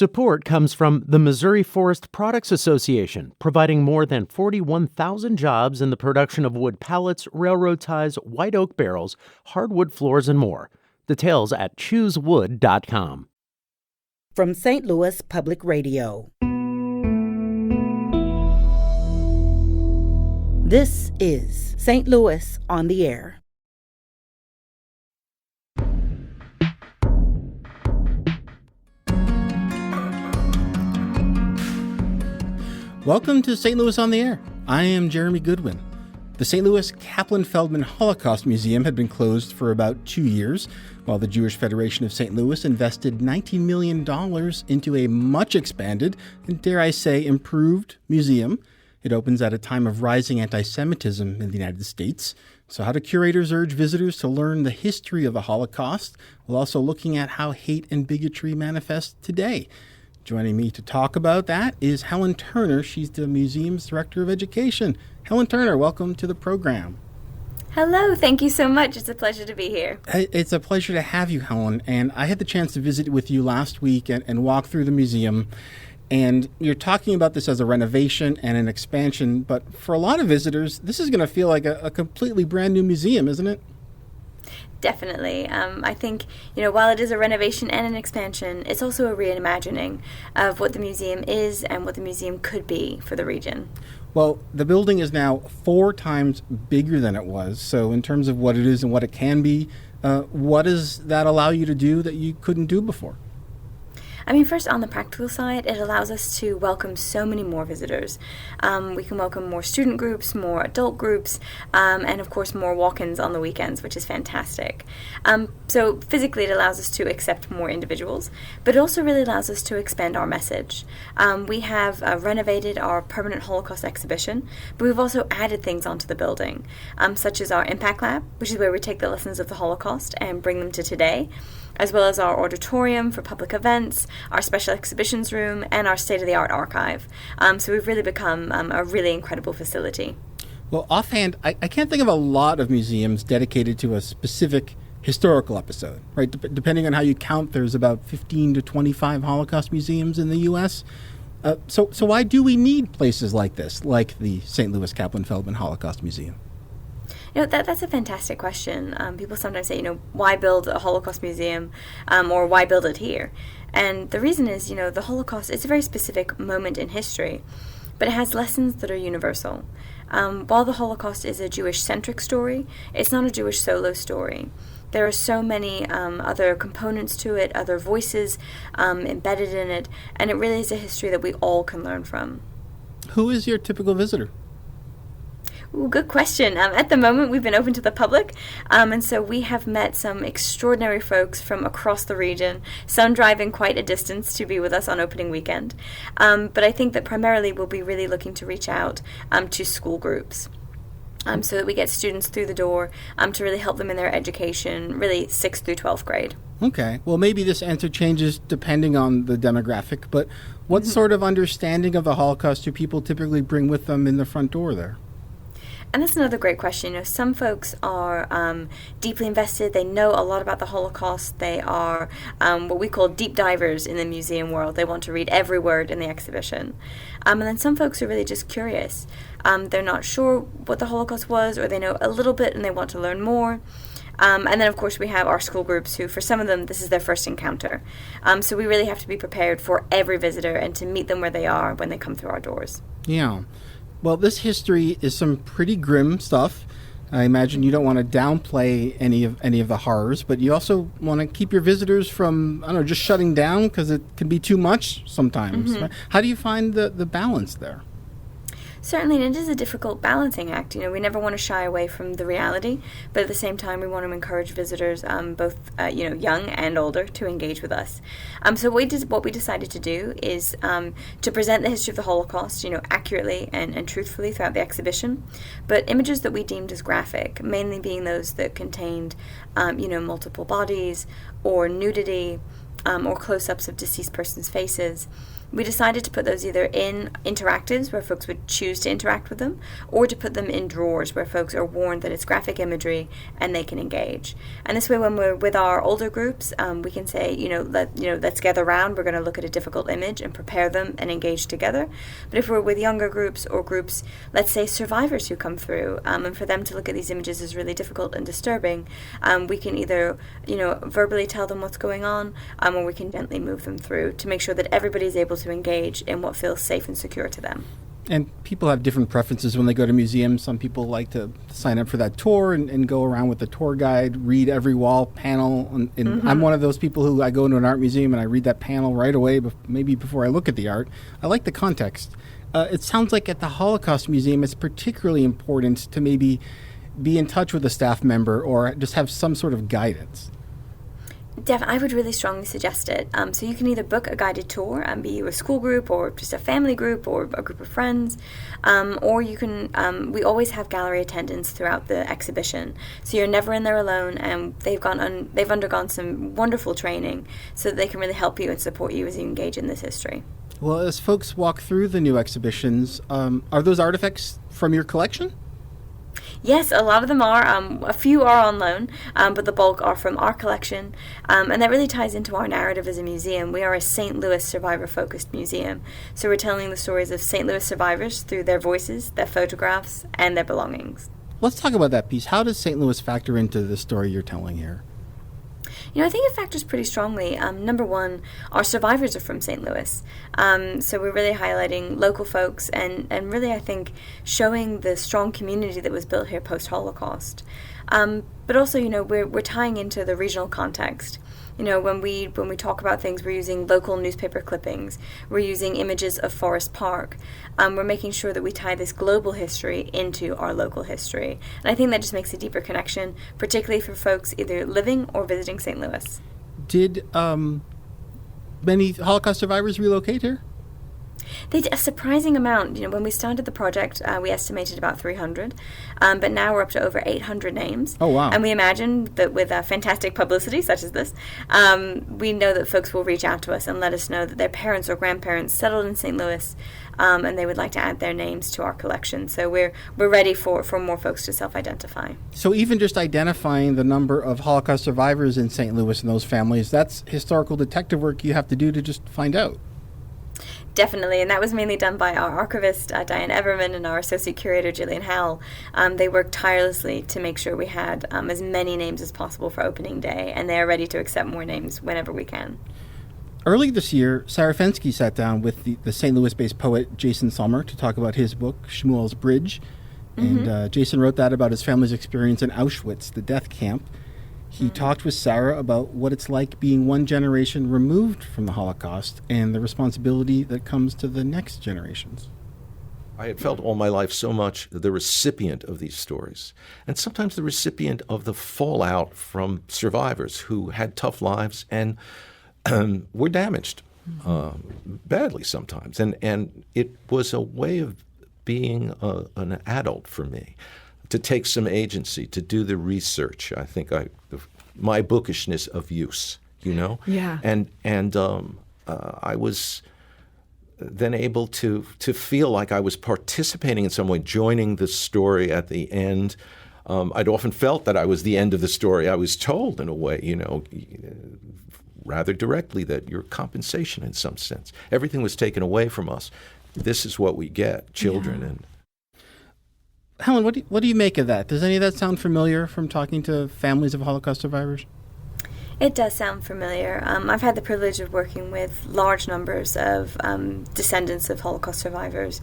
Support comes from the Missouri Forest Products Association, providing more than 41,000 jobs in the production of wood pallets, railroad ties, white oak barrels, hardwood floors, and more. Details at choosewood.com. From St. Louis Public Radio. This is St. Louis on the Air. Welcome to St. Louis on the Air. I am Jeremy Goodwin. The St. Louis Kaplan Feldman Holocaust Museum had been closed for about 2 years, while the Jewish Federation of St. Louis invested $19 million into a much expanded and, dare I say, improved museum. It opens at a time of rising anti-Semitism in the United States. So how do curators urge visitors to learn the history of the Holocaust, while also looking at how hate and bigotry manifest today? Joining me to talk about that is Helen Turner. She's the museum's director of education. Helen Turner, welcome to the program. Hello, thank you so much. It's a pleasure to be here. It's a pleasure to have you, Helen. And I had the chance to visit with you last week and walk through the museum. And you're talking about this as a renovation and an expansion. But for a lot of visitors, this is going to feel like a completely brand new museum, isn't it? Definitely. I think, while it is a renovation and an expansion, it's also a reimagining of what the museum is and what the museum could be for the region. Well, the building is now 4 times bigger than it was. So in terms of what it is and what it can be, what does that allow you to do that you couldn't do before? First, on the practical side, it allows us to welcome so many more visitors. We can welcome more student groups, more adult groups, and of course more walk-ins on the weekends, which is fantastic. So physically, it allows us to accept more individuals, but it also really allows us to expand our message. We have renovated our permanent Holocaust exhibition, but we've also added things onto the building, such as our Impact Lab, which is where we take the lessons of the Holocaust and bring them to today, as well as our auditorium for public events, our special exhibitions room, and our state-of-the-art archive. So we've really become a really incredible facility. Well, offhand, I can't think of a lot of museums dedicated to a specific historical episode, right? Depending on how you count, there's about 15 to 25 Holocaust museums in the U.S. So why do we need places like this, like the St. Louis Kaplan Feldman Holocaust Museum? That's a fantastic question. People sometimes say, why build a Holocaust museum or why build it here? And the reason is, the Holocaust is a very specific moment in history, but it has lessons that are universal. While the Holocaust is a Jewish-centric story, it's not a Jewish solo story. There are so many other components to it, other voices embedded in it, and it really is a history that we all can learn from. Who is your typical visitor? Ooh, good question. At the moment, we've been open to the public, and so we have met some extraordinary folks from across the region, some driving quite a distance to be with us on opening weekend. But I think that primarily we'll be really looking to reach out to school groups. So that we get students through the door to really help them in their education, really 6th through 12th grade. Okay. Well, maybe this answer changes depending on the demographic, but what sort of understanding of the Holocaust do people typically bring with them in the front door there? And that's another great question. Some folks are deeply invested. They know a lot about the Holocaust. They are what we call deep divers in the museum world. They want to read every word in the exhibition. And then some folks are really just curious. They're not sure what the Holocaust was, or they know a little bit and they want to learn more. And then, of course, we have our school groups who, for some of them, this is their first encounter. So we really have to be prepared for every visitor and to meet them where they are when they come through our doors. Yeah. Well, this history is some pretty grim stuff. I imagine you don't want to downplay any of the horrors, but you also want to keep your visitors from, just shutting down because it can be too much sometimes. Right? How do you find the balance there? Certainly, and it is a difficult balancing act. We never want to shy away from the reality, but at the same time, we want to encourage visitors, both young and older, to engage with us. So what we decided to do is to present the history of the Holocaust, accurately and truthfully throughout the exhibition, but images that we deemed as graphic, mainly being those that contained, multiple bodies or nudity. or close-ups of deceased persons' faces. We decided to put those either in interactives where folks would choose to interact with them, or to put them in drawers where folks are warned that it's graphic imagery and they can engage. And this way, when we're with our older groups, we can say, let's gather around. We're going to look at a difficult image and prepare them and engage together. But if we're with younger groups or groups, let's say survivors who come through, and for them to look at these images is really difficult and disturbing, we can either, verbally tell them what's going on, or we can gently move them through to make sure that everybody's able to engage in what feels safe and secure to them. And people have different preferences when they go to museums. Some people like to sign up for that tour and go around with the tour guide, read every wall panel. And I'm one of those people who I go into an art museum and I read that panel right away, maybe before I look at the art. I like the context. It sounds like at the Holocaust Museum, it's particularly important to maybe be in touch with a staff member or just have some sort of guidance. I would really strongly suggest it. So you can either book a guided tour and be a school group or just a family group or a group of friends, or you can. We always have gallery attendants throughout the exhibition, so you're never in there alone. And they've undergone some wonderful training, so that they can really help you and support you as you engage in this history. Well, as folks walk through the new exhibitions, are those artifacts from your collection? Yes, a lot of them are. A few are on loan, but the bulk are from our collection. And that really ties into our narrative as a museum. We are a St. Louis survivor-focused museum. So we're telling the stories of St. Louis survivors through their voices, their photographs, and their belongings. Let's talk about that piece. How does St. Louis factor into the story you're telling here? I think it factors pretty strongly. Number one, our survivors are from St. Louis. So we're really highlighting local folks and really, I think, showing the strong community that was built here post-Holocaust. But also, we're tying into the regional context. When we talk about things, we're using local newspaper clippings. We're using images of Forest Park. We're making sure that we tie this global history into our local history. And I think that just makes a deeper connection, particularly for folks either living or visiting St. Louis. Did many Holocaust survivors relocate here? They did a surprising amount. When we started the project, we estimated about 300, but now we're up to over 800 names. Oh, wow. And we imagine that with fantastic publicity such as this, we know that folks will reach out to us and let us know that their parents or grandparents settled in St. Louis, and they would like to add their names to our collection. So we're ready for more folks to self-identify. So even just identifying the number of Holocaust survivors in St. Louis and those families, that's historical detective work you have to do to just find out. Definitely, and that was mainly done by our archivist, Diane Everman, and our associate curator, Jillian Howell. They worked tirelessly to make sure we had as many names as possible for opening day, and they are ready to accept more names whenever we can. Early this year, Sarah Fenske sat down with the St. Louis-based poet Jason Sommer to talk about his book, Shmuel's Bridge. And Jason wrote that about his family's experience in Auschwitz, the death camp. He talked with Sarah about what it's like being one generation removed from the Holocaust and the responsibility that comes to the next generations. I had felt all my life so much the recipient of these stories, and sometimes the recipient of the fallout from survivors who had tough lives and were damaged badly sometimes. And it was a way of being an adult for me, to take some agency, to do the research. I think my bookishness of use, Yeah. And I was then able to feel like I was participating in some way, joining the story at the end. I'd often felt that I was the end of the story. I was told in a way, rather directly, that your compensation in some sense. Everything was taken away from us. This is what we get, children. Yeah. And Helen, what do you make of that? Does any of that sound familiar from talking to families of Holocaust survivors? It does sound familiar. I've had the privilege of working with large numbers of descendants of Holocaust survivors,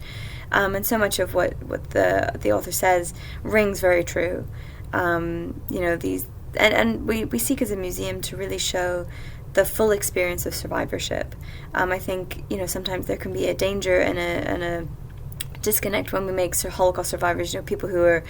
and so much of what the author says rings very true. We seek as a museum to really show the full experience of survivorship. I think sometimes there can be a danger and a disconnect when we make Holocaust survivors, people who are,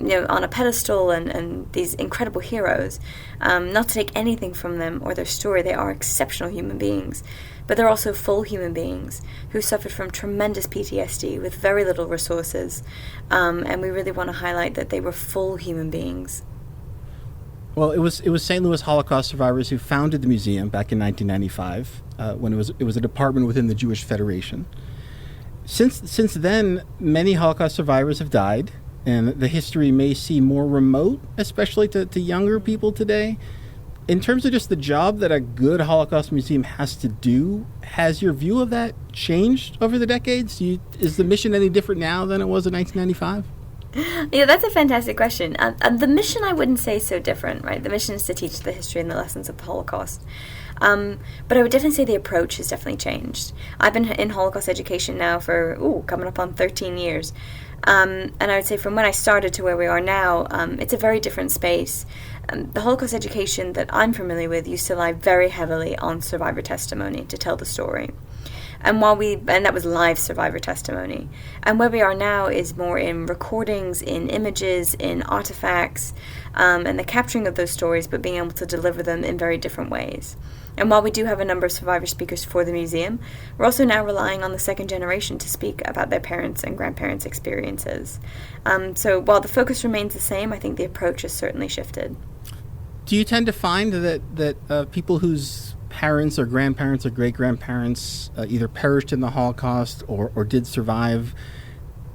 on a pedestal and these incredible heroes. Not to take anything from them or their story, they are exceptional human beings, but they're also full human beings who suffered from tremendous PTSD with very little resources, and we really want to highlight that they were full human beings. Well, it was St. Louis Holocaust survivors who founded the museum back in 1995, when it was a department within the Jewish Federation. Since then, many Holocaust survivors have died, and the history may seem more remote, especially to younger people today. In terms of just the job that a good Holocaust museum has to do, has your view of that changed over the decades? Is the mission any different now than it was in 1995? Yeah, that's a fantastic question. The mission, I wouldn't say so different, right? The mission is to teach the history and the lessons of the Holocaust. But I would definitely say the approach has definitely changed. I've been in Holocaust education now for, coming up on 13 years. And I would say from when I started to where we are now, it's a very different space. The Holocaust education that I'm familiar with used to rely very heavily on survivor testimony to tell the story. And that was live survivor testimony. And where we are now is more in recordings, in images, in artifacts, and the capturing of those stories, but being able to deliver them in very different ways. And while we do have a number of survivor speakers for the museum, we're also now relying on the second generation to speak about their parents' and grandparents' experiences. So while the focus remains the same, I think the approach has certainly shifted. Do you tend to find that people whose parents or grandparents or great-grandparents either perished in the Holocaust or did survive,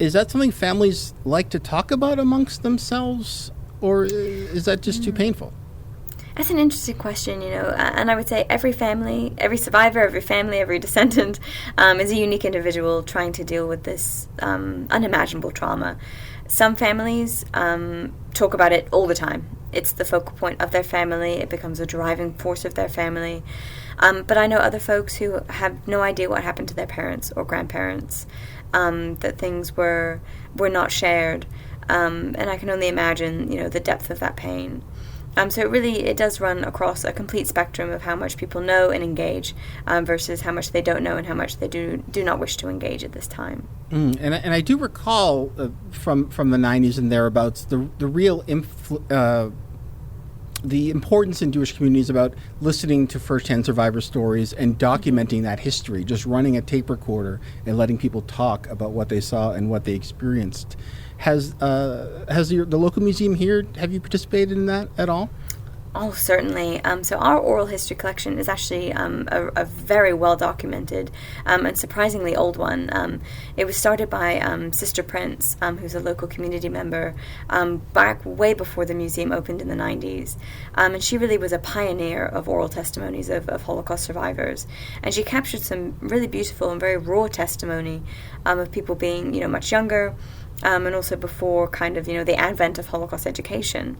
is that something families like to talk about amongst themselves, or is that just too painful? That's an interesting question, and I would say every family, every survivor, every family, every descendant is a unique individual trying to deal with this unimaginable trauma. Some families talk about it all the time. It's the focal point of their family. It becomes a driving force of their family. But I know other folks who have no idea what happened to their parents or grandparents, that things were not shared. And I can only imagine, the depth of that pain. So it does run across a complete spectrum of how much people know and engage versus how much they don't know and how much they do not wish to engage at this time. And I do recall from the 90s and thereabouts the real the importance in Jewish communities about listening to firsthand survivor stories and documenting that history, just running a tape recorder and letting people talk about what they saw and what they experienced. Has the local museum here, have you participated in that at all? Oh, certainly. So our oral history collection is actually a very well-documented and surprisingly old one. It was started by Sister Prince, who's a local community member, back way before the museum opened in the 90s. And she really was a pioneer of oral testimonies of Holocaust survivors. And she captured some really beautiful and very raw testimony of people being, much younger, and also before the advent of Holocaust education.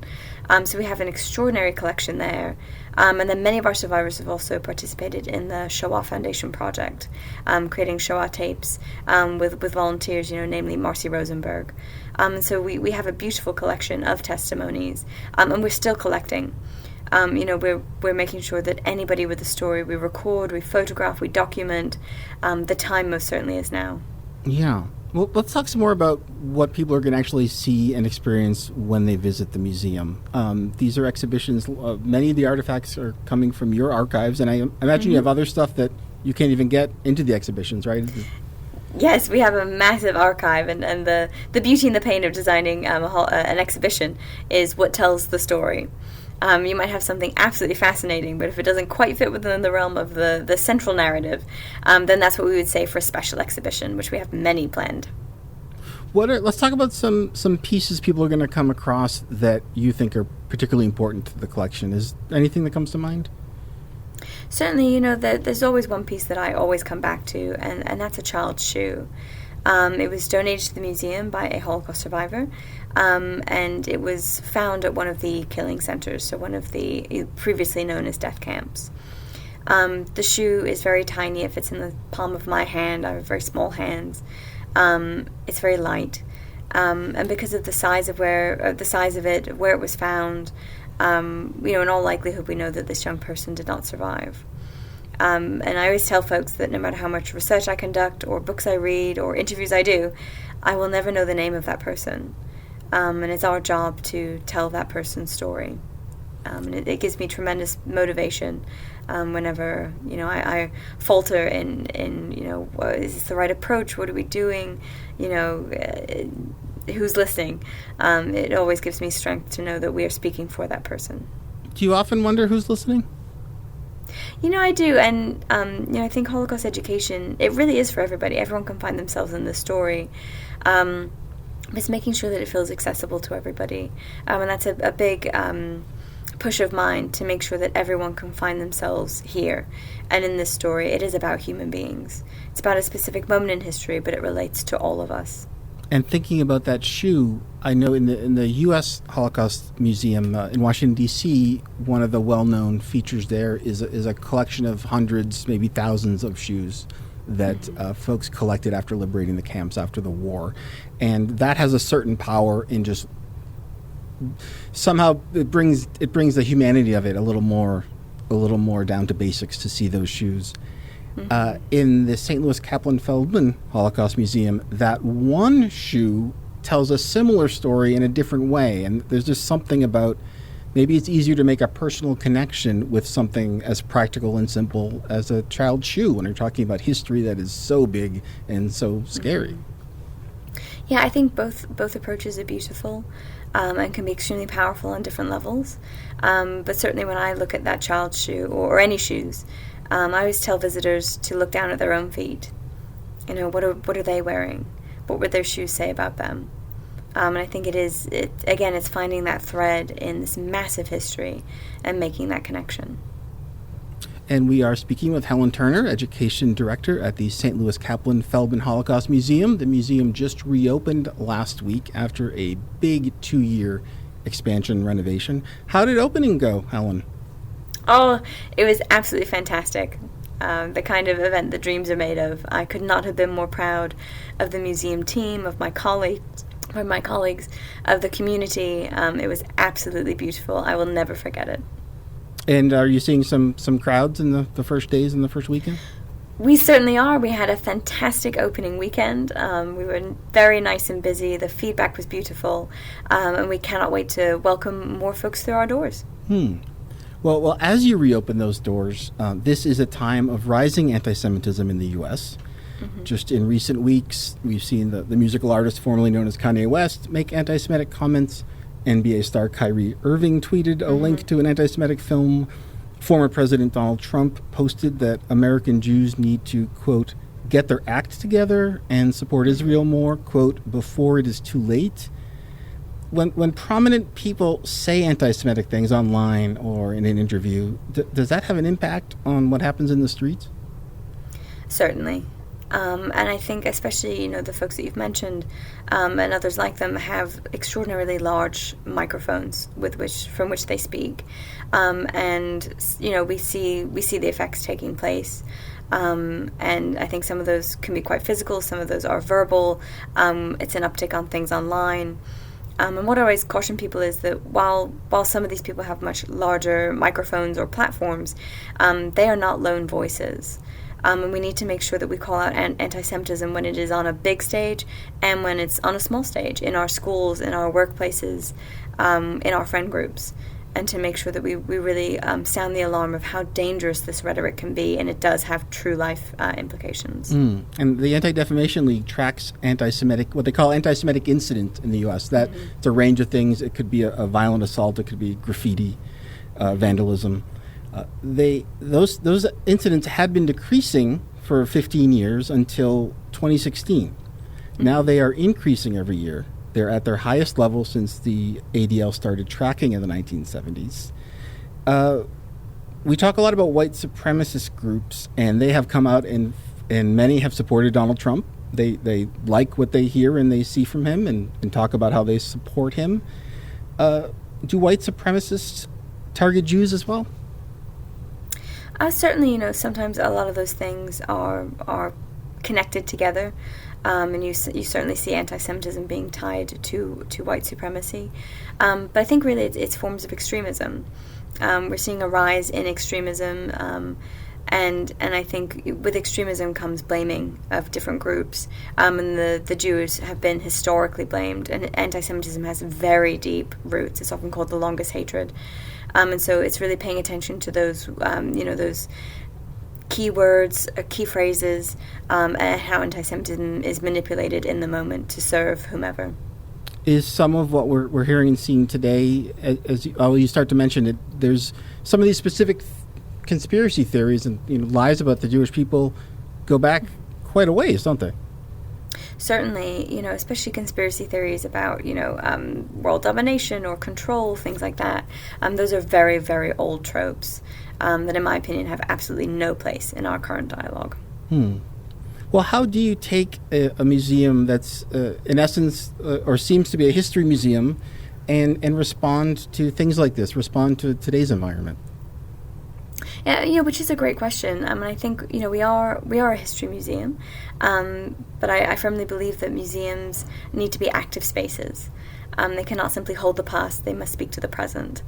So we have an extraordinary collection there. And then many of our survivors have also participated in the Shoah Foundation project, creating Shoah tapes with volunteers, namely Marcy Rosenberg. So we have a beautiful collection of testimonies, and we're still collecting. We're making sure that anybody with a story, we record, we photograph, we document. The time most certainly is now. Yeah. Well, let's talk some more about what people are going to actually see and experience when they visit the museum. These are exhibitions. Many of the artifacts are coming from your archives, and I imagine you have other stuff that you can't even get into the exhibitions, right? Yes, we have a massive archive, and the beauty and the pain of designing an exhibition is what tells the story. You might have something absolutely fascinating, but if it doesn't quite fit within the realm of the central narrative, then that's what we would say for a special exhibition, which we have many planned. Let's talk about some pieces people are going to come across that you think are particularly important to the collection. Is anything that comes to mind? Certainly, there's always one piece that I always come back to, and that's a child's shoe. It was donated to the museum by a Holocaust survivor, and it was found at one of the killing centers, so one of the previously known as death camps. The shoe is very tiny. It fits in the palm of my hand. I have very small hands. It's very light, and because of the size of where it was found, in all likelihood, we know that this young person did not survive. And I always tell folks that no matter how much research I conduct or books I read or interviews I do, I will never know the name of that person. And it's our job to tell that person's story. And it gives me tremendous motivation whenever, I falter in is this the right approach? What are we doing? Who's listening? It always gives me strength to know that we are speaking for that person. Do you often wonder who's listening? I do, and I think Holocaust education, it really is for everybody. Everyone can find themselves in this story. It's making sure that it feels accessible to everybody, and that's a big push of mine, to make sure that everyone can find themselves here. And in this story, it is about human beings. It's about a specific moment in history, but it relates to all of us. And thinking about that shoe, I know in the U.S. Holocaust Museum in Washington, D.C., one of the well-known features there is a collection of hundreds, maybe thousands of shoes that folks collected after liberating the camps after the war. And that has a certain power in just somehow it brings the humanity of it a little more down to basics to see those shoes. In the St. Louis Kaplan Feldman Holocaust Museum, that one shoe tells a similar story in a different way. And there's just something about, maybe it's easier to make a personal connection with something as practical and simple as a child's shoe when you're talking about history that is so big and so scary. Yeah, I think both approaches are beautiful and can be extremely powerful on different levels. But certainly when I look at that child's shoe, or any shoes, I always tell visitors to look down at their own feet. What are they wearing? What would their shoes say about them? And I think it's finding that thread in this massive history and making that connection. And we are speaking with Helen Turner, Education Director at the St. Louis Kaplan Feldman Holocaust Museum. The museum just reopened last week after a big 2-year expansion renovation. How did opening go, Helen? Oh, it was absolutely fantastic. The kind of event that dreams are made of. I could not have been more proud of the museum team, of my colleagues, of the community. It was absolutely beautiful. I will never forget it. And are you seeing some crowds in the first days and the first weekend? We certainly are. We had a fantastic opening weekend. We were very nice and busy. The feedback was beautiful. And we cannot wait to welcome more folks through our doors. Well, as you reopen those doors, this is a time of rising anti-Semitism in the U.S. Just in recent weeks, we've seen the musical artist formerly known as Kanye West make anti-Semitic comments. NBA star Kyrie Irving tweeted a link to an anti-Semitic film. Former President Donald Trump posted that American Jews need to, quote, get their act together and support Israel more, quote, before it is too late. When prominent people say anti-Semitic things online or in an interview, does that have an impact on what happens in the streets? Certainly. And I think especially, the folks that you've mentioned and others like them have extraordinarily large microphones from which they speak. And, we see the effects taking place. And I think some of those can be quite physical. Some of those are verbal. It's an uptick on things online. And what I always caution people is that while some of these people have much larger microphones or platforms, they are not lone voices. And we need to make sure that we call out anti-Semitism when it is on a big stage and when it's on a small stage, in our schools, in our workplaces, in our friend groups, and to make sure that we really sound the alarm of how dangerous this rhetoric can be, and it does have true life implications. And the Anti-Defamation League tracks what they call anti-Semitic incident in the U.S. That it's a range of things. It could be a violent assault. It could be graffiti, vandalism. Those incidents had been decreasing for 15 years until 2016. Now they are increasing every year. They're at their highest level since the ADL started tracking in the 1970s. We talk a lot about white supremacist groups, and they have come out and many have supported Donald Trump. They like what they hear and they see from him and talk about how they support him. Do white supremacists target Jews as well? Certainly, sometimes a lot of those things are connected together, and you certainly see anti-Semitism being tied to white supremacy. But I think really it's forms of extremism. We're seeing a rise in extremism, and I think with extremism comes blaming of different groups, and the Jews have been historically blamed, and anti-Semitism has very deep roots. It's often called the longest hatred. And so it's really paying attention to those, those keywords, key phrases, and how anti-Semitism is manipulated in the moment to serve whomever. is some of what we're hearing and seeing today, as you start to mention it, there's some of these specific conspiracy theories and lies about the Jewish people go back quite a ways, don't they? Certainly, especially conspiracy theories about, world domination or control, things like that. Those are very, very old tropes that, in my opinion, have absolutely no place in our current dialogue. Well, how do you take a museum that's, in essence, or seems to be a history museum, and respond to things like this, respond to today's environment? Yeah, which is a great question. And I think, we are a history museum, but I firmly believe that museums need to be active spaces. They cannot simply hold the past, they must speak to the present.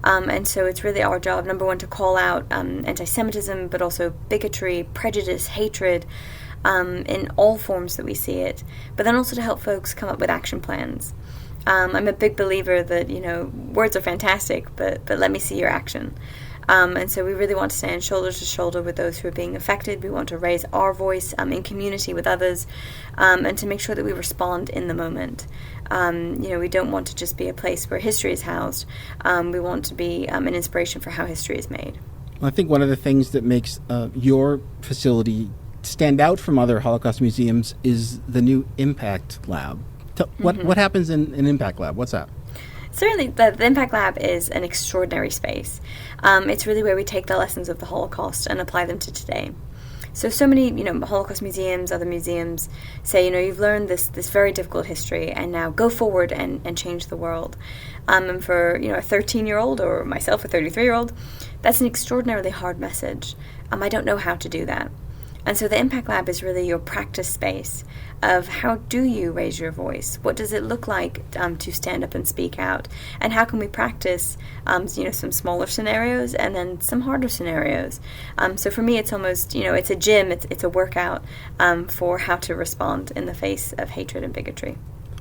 And so it's really our job, number one, to call out anti-Semitism, but also bigotry, prejudice, hatred, in all forms that we see it, but then also to help folks come up with action plans. I'm a big believer that, words are fantastic, but let me see your action. And so we really want to stand shoulder to shoulder with those who are being affected. We want to raise our voice in community with others, and to make sure that we respond in the moment. We don't want to just be a place where history is housed. We want to be an inspiration for how history is made. I think one of the things that makes your facility stand out from other Holocaust museums is the new Impact Lab. What happens in an Impact Lab? What's that? Certainly, the Impact Lab is an extraordinary space. It's really where we take the lessons of the Holocaust and apply them to today. So many, Holocaust museums, other museums say, you've learned this very difficult history, and now go forward and change the world. And for, a 13-year-old or myself, a 33-year-old, that's an extraordinarily hard message. I don't know how to do that. And so the Impact Lab is really your practice space of how do you raise your voice? What does it look like to stand up and speak out? And how can we practice, some smaller scenarios and then some harder scenarios? So for me, it's almost, it's a gym, it's a workout for how to respond in the face of hatred and bigotry.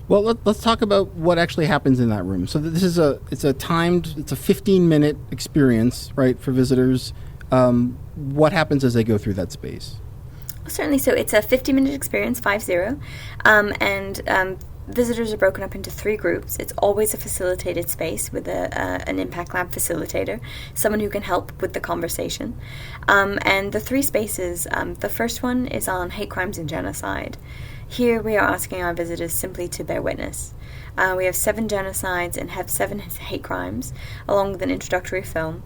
Well, let's talk about what actually happens in that room. So this is a 15-minute experience, right, for visitors. What happens as they go through that space? Certainly. So it's a 50-minute experience, 50, and visitors are broken up into 3 groups. It's always a facilitated space with an Impact Lab facilitator, someone who can help with the conversation. And the 3 spaces, the first one is on hate crimes and genocide. Here we are asking our visitors simply to bear witness. We have 7 genocides and have 7 hate crimes, along with an introductory film.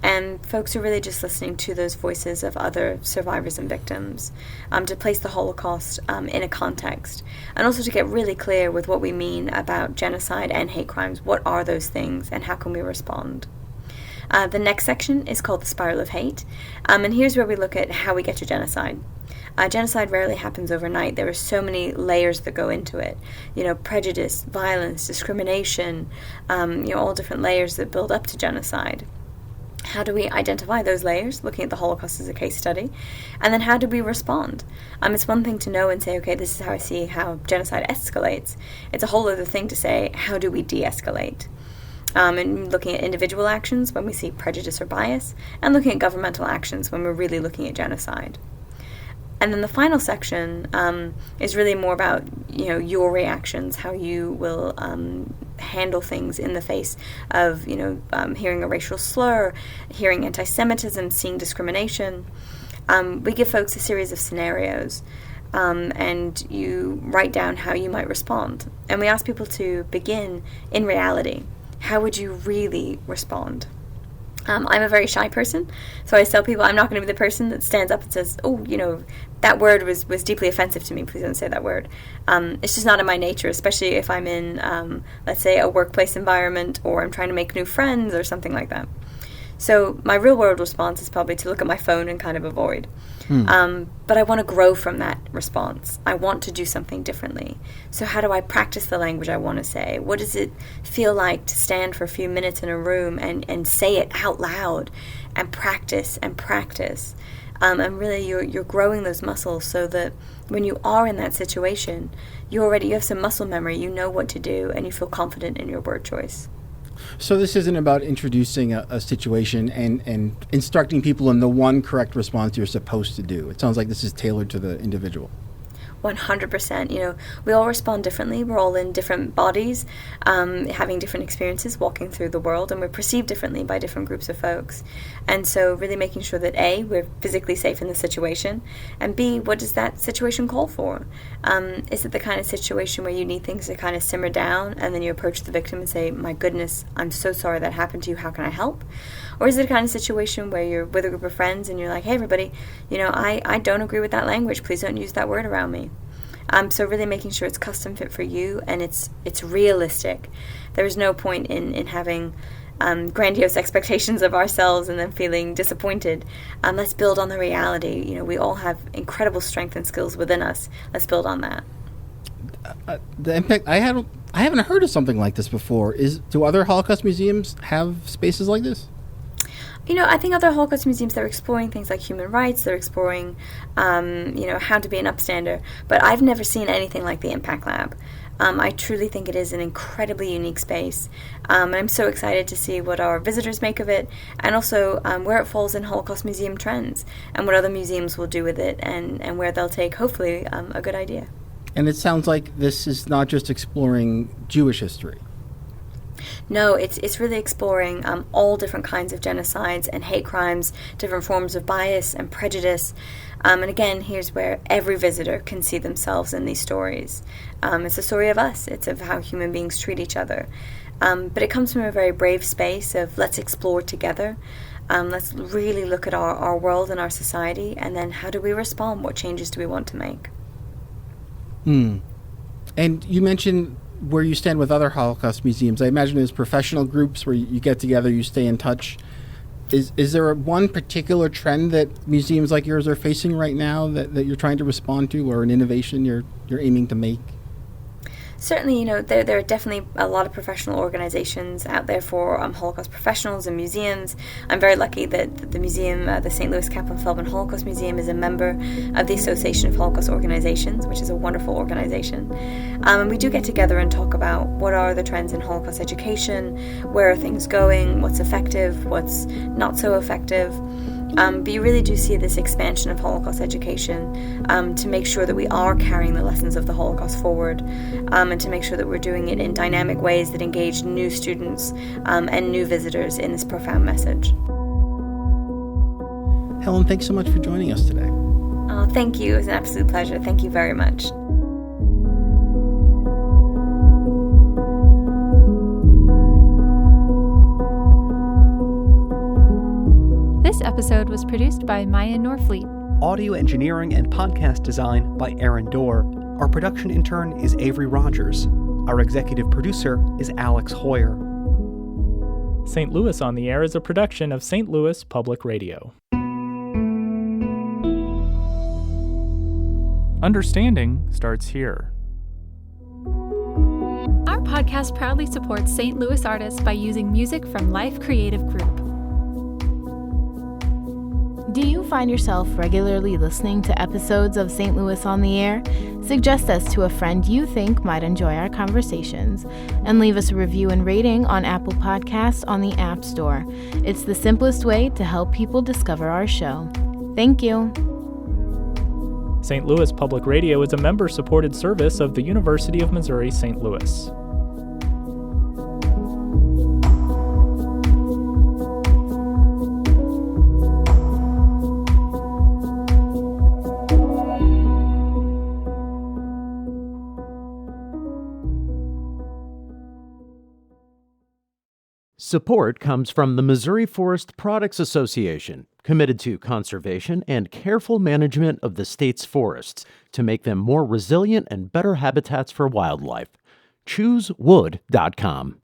And folks are really just listening to those voices of other survivors and victims, to place the Holocaust in a context, and also to get really clear with what we mean about genocide and hate crimes. What are those things, and how can we respond? The next section is called the Spiral of Hate, and here's where we look at how we get to genocide. Genocide rarely happens overnight. There are so many layers that go into it. Prejudice, violence, discrimination, all different layers that build up to genocide. How do we identify those layers, looking at the Holocaust as a case study? And then how do we respond? It's one thing to know and say, okay, this is how I see how genocide escalates. It's a whole other thing to say, how do we de-escalate? And looking at individual actions when we see prejudice or bias, and looking at governmental actions when we're really looking at genocide. And then the final section is really more about, your reactions, how you will handle things in the face of, hearing a racial slur, hearing anti-Semitism, seeing discrimination. We give folks a series of scenarios, and you write down how you might respond. And we ask people to begin in reality. How would you really respond? I'm a very shy person, so I tell people I'm not going to be the person that stands up and says, that word was deeply offensive to me, please don't say that word. It's just not in my nature, especially if I'm in, let's say, a workplace environment, or I'm trying to make new friends or something like that. So my real world response is probably to look at my phone and kind of avoid. But I want to grow from that response. I want to do something differently. So how do I practice the language I want to say? What does it feel like to stand for a few minutes in a room and say it out loud and practice and practice? And really you're growing those muscles so that when you are in that situation, you have some muscle memory, you know what to do, and you feel confident in your word choice. So this isn't about introducing a situation and instructing people in the one correct response you're supposed to do. It sounds like this is tailored to the individual. 100%. We all respond differently. We're all in different bodies, having different experiences, walking through the world, and we're perceived differently by different groups of folks. And so really making sure that A, we're physically safe in the situation, and B, what does that situation call for? Is it the kind of situation where you need things to kind of simmer down, and then you approach the victim and say, my goodness, I'm so sorry that happened to you, how can I help? Or is it a kind of situation where you're with a group of friends and you're like, hey everybody, I don't agree with that language, please don't use that word around me. So really making sure it's custom fit for you and it's realistic. There's no point in having grandiose expectations of ourselves and then feeling disappointed. Let's build on the reality. We all have incredible strength and skills within us. Let's build on that. The impact I haven't heard of something like this before. Do other Holocaust museums have spaces like this? I think other Holocaust museums, they're exploring things like human rights, they're exploring, how to be an upstander, but I've never seen anything like the Impact Lab. I truly think it is an incredibly unique space, and I'm so excited to see what our visitors make of it, and also where it falls in Holocaust museum trends, and what other museums will do with it, and where they'll take, hopefully, a good idea. And it sounds like this is not just exploring Jewish history. No, it's really exploring all different kinds of genocides and hate crimes, different forms of bias and prejudice. And again, here's where every visitor can see themselves in these stories. It's a story of us. It's of how human beings treat each other. But it comes from a very brave space of let's explore together. Let's really look at our world and our society, and then how do we respond? What changes do we want to make? And you mentioned where you stand with other Holocaust museums. I imagine there's professional groups where you get together, you stay in touch. Is there one particular trend that museums like yours are facing right now that you're trying to respond to, or an innovation you're aiming to make? Certainly, there are definitely a lot of professional organizations out there for Holocaust professionals and museums. I'm very lucky that the museum, the St. Louis Kaplan Feldman Holocaust Museum, is a member of the Association of Holocaust Organizations, which is a wonderful organization. And we do get together and talk about what are the trends in Holocaust education, where are things going, what's effective, what's not so effective. But you really do see this expansion of Holocaust education to make sure that we are carrying the lessons of the Holocaust forward, and to make sure that we're doing it in dynamic ways that engage new students and new visitors in this profound message. Helen, thanks so much for joining us today. Oh, thank you. It was an absolute pleasure. Thank you very much. This episode was produced by Maya Norfleet. Audio engineering and podcast design by Aaron Dorr. Our production intern is Avery Rogers. Our executive producer is Alex Hoyer. St. Louis on the Air is a production of St. Louis Public Radio. Understanding starts here. Our podcast proudly supports St. Louis artists by using music from Life Creative Group. Do you find yourself regularly listening to episodes of St. Louis on the Air? Suggest us to a friend you think might enjoy our conversations, and leave us a review and rating on Apple Podcasts on the App Store. It's the simplest way to help people discover our show. Thank you. St. Louis Public Radio is a member-supported service of the University of Missouri St. Louis. Support comes from the Missouri Forest Products Association, committed to conservation and careful management of the state's forests to make them more resilient and better habitats for wildlife. ChooseWood.com.